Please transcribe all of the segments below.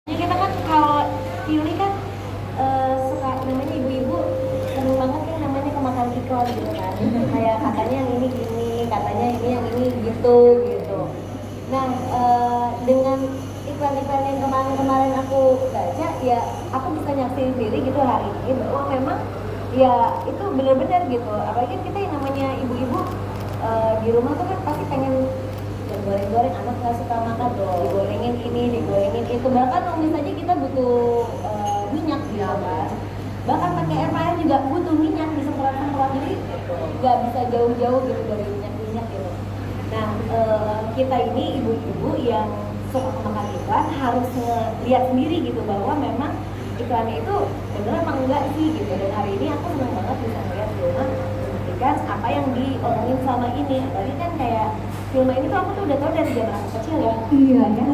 Kita kan kalau Yuli kan suka namanya ibu-ibu sering banget kan namanya kemakan iklan gitu kan. Kayak katanya yang ini gini, katanya ini yang ini gitu. Nah dengan iklan-iklan yang kemarin aku baca ya aku bisa nyaksiin sendiri gitu hari ini bahwa memang ya itu benar-benar gitu. Apalagi kita yang namanya ibu-ibu di rumah tuh kan pasti pengen goreng-goreng, anak nggak suka makan tuh digorengin ini, digorengin itu. Bahkan kalau misalnya kita butuh minyak gitu kan, bahkan pakai air fryer juga butuh minyak, disemprot-semprot, jadi nggak bisa jauh-jauh gitu dari minyak gitu. Nah kita ini ibu-ibu yang suka makan iklan harus lihat sendiri gitu bahwa memang iklannya itu bener apa enggak sih gitu. Dan hari ini aku senang banget bisa melihat film membuktikan apa yang diomongin selama ini. Apalagi kan kayak film ini tuh aku tuh udah tau dari zaman aku kecil ya. Iya kan?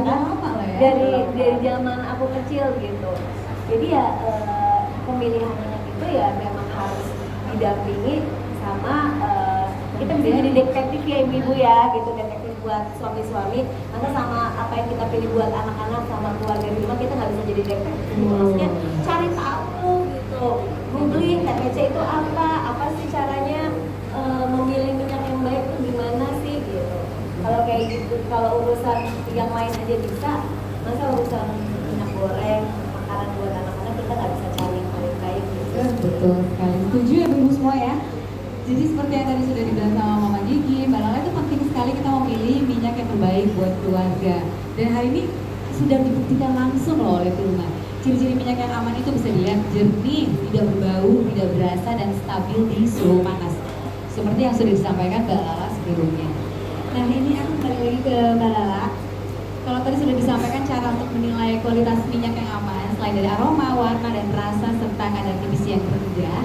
Lama lah ya. Dari zaman aku kecil gitu. Jadi ya pemilihan anak itu ya memang harus didampingi sama kita bisa jadi detektif ya ibu-ibu ya gitu, detektif buat suami-suami. Maka sama apa yang kita pilih buat anak-anak sama keluarga di rumah kita nggak bisa jadi detektif. Maksudnya cari tahu gitu, googling TPC itu apa sih caranya memilih minyak yang baik itu gimana sih gitu. Kalau kayak gitu, kalau urusan yang lain aja bisa, masa urusan minyak goreng, makanan buat anak-anak kita nggak bisa cari yang paling baik gitu. Betul sekali, setuju ya ibu semua ya. Jadi seperti yang tadi sudah dibilang sama Mama Gigi, Mbak Lala, itu penting sekali kita memilih minyak yang terbaik buat keluarga. Dan hari ini sudah dibuktikan langsung loh oleh Vilma. Ciri-ciri minyak yang aman itu bisa dilihat jernih, tidak berbau, tidak berasa, dan stabil di suhu panas. Seperti yang sudah disampaikan Mbak Lala sebelumnya. Nah ini aku kembali lagi ke Mbak Lala. Kalau tadi sudah disampaikan cara untuk menilai kualitas minyak yang aman, selain dari aroma, warna, dan rasa, serta kadar TBC yang rendah,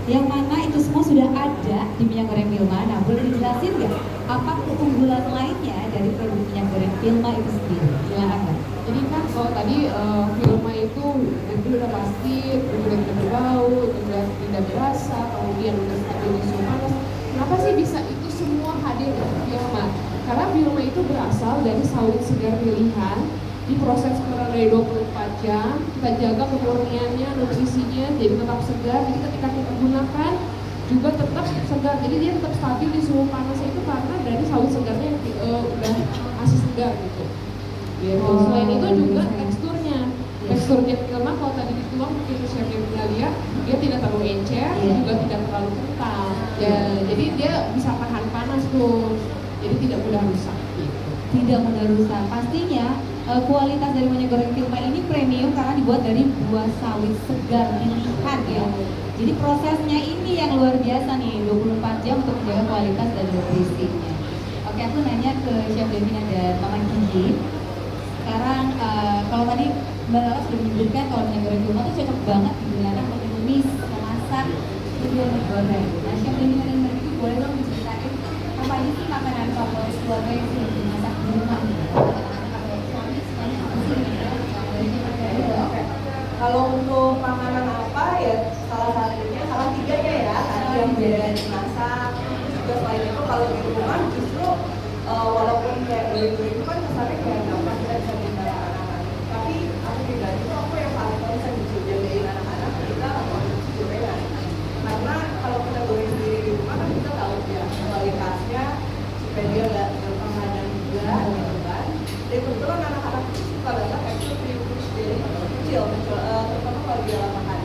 yang mana itu semua sudah ada di minyak goreng Vilma. Nah, boleh dijelasin nggak apa keunggulan lainnya dari produk minyak goreng Vilma itu sendiri? Silakan Mbak. Jadi kan kalau tadi Vilma itu udah pasti udah tidak berbau, tidak berasa, kemudian udah stabil di suhu panas. Kenapa sih bisa itu semua hadir di Vilma? Karena Vilma itu berasal dari sawit segar pilihan, diproses kurang dari 24 jam, kita jaga kemurniannya, nutrisinya, jadi tetap segar. Jadi ketika kita gunakan juga tetap segar, jadi dia tetap stabil di suhu panas itu karena dari sawit segarnya yang udah masih segar gitu. Selain itu juga teksturnya Vilma kalau tadi dituang mungkin chef yang bisa lihat, dia tidak terlalu encer, juga tidak terlalu kental. Ya, jadi dia bisa tahan panas tuh, jadi tidak mudah rusak gitu. Tidak mudah rusak. Pastinya kualitas dari minyak goreng Vilma ini premium karena dibuat dari buah sawit segar pilihan ya. Jadi prosesnya ini yang luar biasa nih, 24 jam untuk menjaga kualitas dan nutrisinya. Oke, aku nanya ke Chef Devina dan Mama Gigi. Sekarang kalau tadi Mbak Lala sudah menyebutkan kalau minyak goreng Vilma itu cocok banget digunakan untuk menumis, memasak, juga menggoreng. Nah, Chef Devina dan Mbak Gigi boleh dong diceritain apa aja sih makanan favorit keluarga yang sudah dimasak di rumah? Kalau untuk makanan apa ya salah tiganya ya tadi yang beda dimasak. Juga selain itu kalau di rumah justru walaupun kayak goreng-goreng itu kan kesannya kayak gampang kita bisa bikin anak-anak. Tapi aku pribadi tuh aku yang paling concern gitu jagain anak-anak kita konsumsi gorengan. Karena kalau kita goreng sendiri di rumah kan kita tahu ya kualitasnya supaya dia nggak gampang radang juga gitu kan. Dan kebetulan anak-anak itu suka banget tekstur kriuk-kriuk dari kecil, terutama kalau dia makan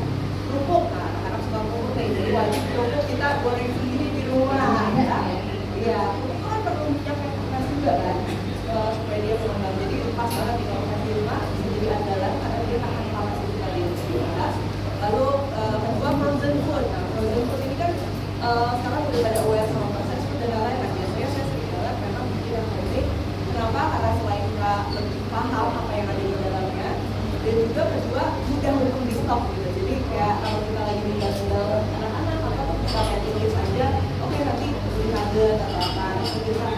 kerupuk. Nah, anak-anak suka kerupuk nih, jadi wajib kerupuk kita goreng sendiri di rumah ya. Iya, kerupuk kan perlu minyak yang panas juga kan, supaya dia mengembang. Jadi pas banget di kalau di rumah bisa jadi andalan karena dia tahan panas itu tadi juga. Lalu kedua frozen food. Nah, frozen food ini kan sekarang udah pada aware sama proses food dan lain-lain. Nah, biasanya saya sering banget memang bikin yang homemade. Kenapa? Karena selain kita lebih paham apa yang ada di dalamnya, dan juga kedua mudah untuk di stok gitu. Jadi kayak kalau kita lagi tinggal anak-anak apa tuh kita kayak tulis aja, oke nanti beli nugget atau apa, nanti kita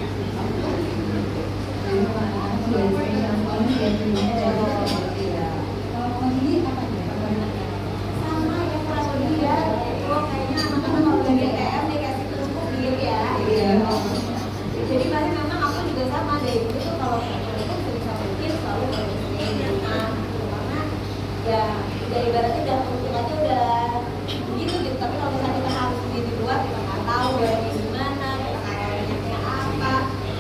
Sama ya kalau dia itu kayaknya anak-anak kalau lagi TM dikasih kerupuk gitu ya. Jadi pasti memang aku juga sama deh. Itu kalau kerupuk bisa bikin selalu dari sini. ya ibaratnya udah untung aja udah begitu gitu. Tapi kalau misalnya kita harus beli di luar, kita nggak tahu barangnya gimana, kita nggak tahu minyaknya apa,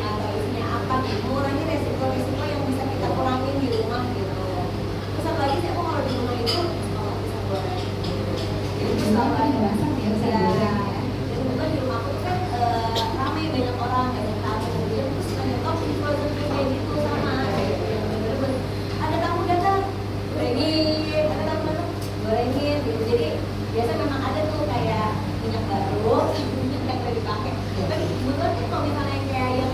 atau isinya apa, gitu. Mengurangi resiko-resiko yang bisa kita kurangin di rumah gitu. Terus apa lagi sih, aku kalau di rumah itu kalau bisa goreng. Jadi terus Kalau kalau ada masak ya bisa ya, goreng ya. jadi kebetulan di rumah aku tuh kan ramai banyak orang, banyak tamu, jadi terus banyak opsi frozen food kayak gitu sama kayak gitu. Bener-bener ada tamu datang, gorengin, ada tamu datang, gorengin gitu. Jadi biasa memang ada tuh kayak minyak baru, minyak yang udah dipakai. Tapi kebetulan kan kalau misalnya kayak yang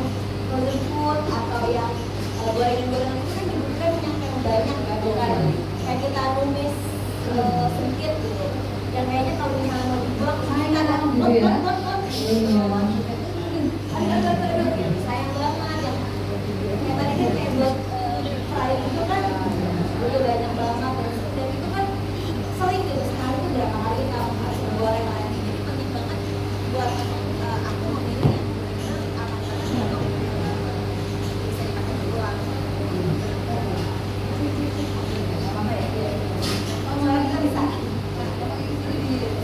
frozen food atau yang gorengan-gorengan itu kan dibutuhkan minyak yang banyak kan, bukan kayak kita tumis sedikit gitu. Yang kayaknya kalau misalnya mau dibuang, Sayang kita banget gitu ya. aduh, gitu. Sayang banget yang kayak tadi kan kayak buat fry itu kan udah banyak banget dan itu kan sering gitu, sekali itu berapa kali kita harus menggoreng lagi. Jadi penting banget buat aku memilih yang benar-benar aman banget untuk bisa dipakai berulang. Apa ya? Soalnya kita bisa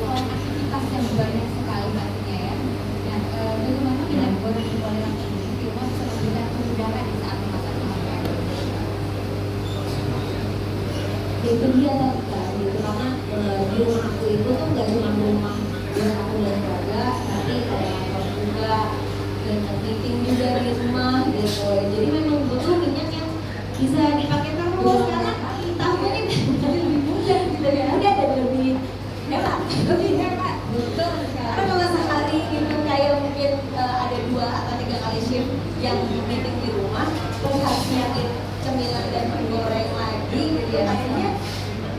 Aktivitas yang banyak sekali pastinya ya. Nah, bagaimana minyak goreng intoleransi ini di rumah bisa memberikan kemudahan di saat memasak makanan? Ya itu dia kan gitu, karena di rumah aku itu tuh nggak cuma rumah buat aku dan keluarga, tapi ada kantor juga, banyak meeting juga di rumah gitu. Jadi memang butuh minyak yang bisa dipakai terus karena tahunya lebih mudah gitu ya, udah dan lebih hemat, betul. Karena kalau sehari gitu kayak mungkin ada 2 atau 3 kali shift yang meeting di rumah, terus harus nyiapin cemilan dan menggoreng lagi gitu ya, akhirnya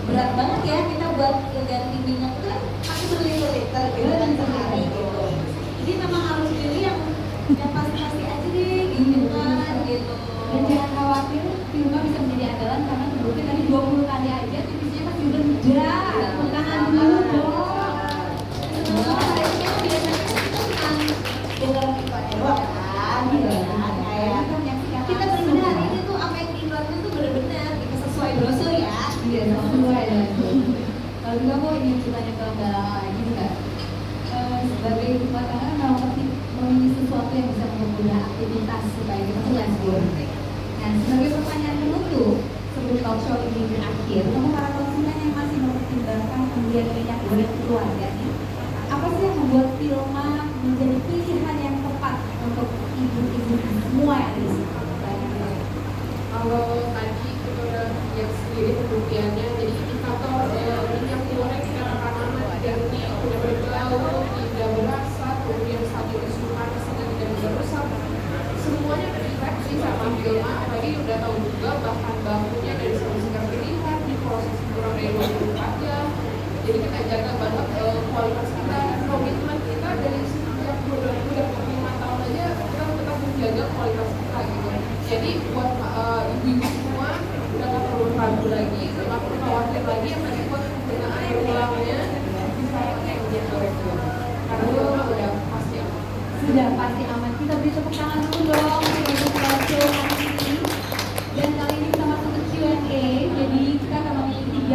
berat banget ya kita buat ganti minyak itu kan pasti berliter-liter gitu kan sehari gitu. Jadi memang harus pilih yang pasti-pasti aja deh gitu kan gitu. Dan jangan khawatir, di rumah bisa menjadi andalan karena terbukti tadi 20 kali aja tipisnya pasti rendah. Tepuk tangan dulu dong. Kita benar-benar hari ini tuh apa yang diiklankan tuh benar-benar kita sesuai brosur ya. Iya, sesuai dengan itu. Kalau juga aku ingin bertanya ke Mbak Lala lagi Mbak. Sebagai ibu rumah tangga memang penting memilih sesuatu yang bisa mempermudah aktivitas supaya kita puas gitu. Nah, sebagai pertanyaan penutup sebelum talk show ini berakhir, untuk para konsumen yang masih mempertimbangkan pembelian minyak goreng keluarga nih, apa sih yang membuat Filma menjadi pilihan yang tepat untuk ibu-ibu semua yang ada di sini? Kalau tadi kita udah lihat sendiri pembuktiannya, jadi indikator minyak goreng secara tanaman jadi tidak berbau, tidak berasa, kemudian stabil suhu panas tidak merusak, semuanya terinfeksi sama Filma. Apalagi udah tahu juga bahan bakunya dari segar pilihan, diproses kurang dari 24 jam. Jadi kita jaga banget kualitas kita, komitmen kita dari sejak udah 5 tahun aja kita tetap menjaga kualitas kita gitu. Jadi buat ibu-ibu semua udah nggak perlu ragu lagi, nggak perlu khawatir lagi yang tadi buat penggunaan berulangnya bisa pakai minyak goreng dulu. Karena udah pasti aman. Sudah pasti aman. Kita beri tepuk tangan dulu dong.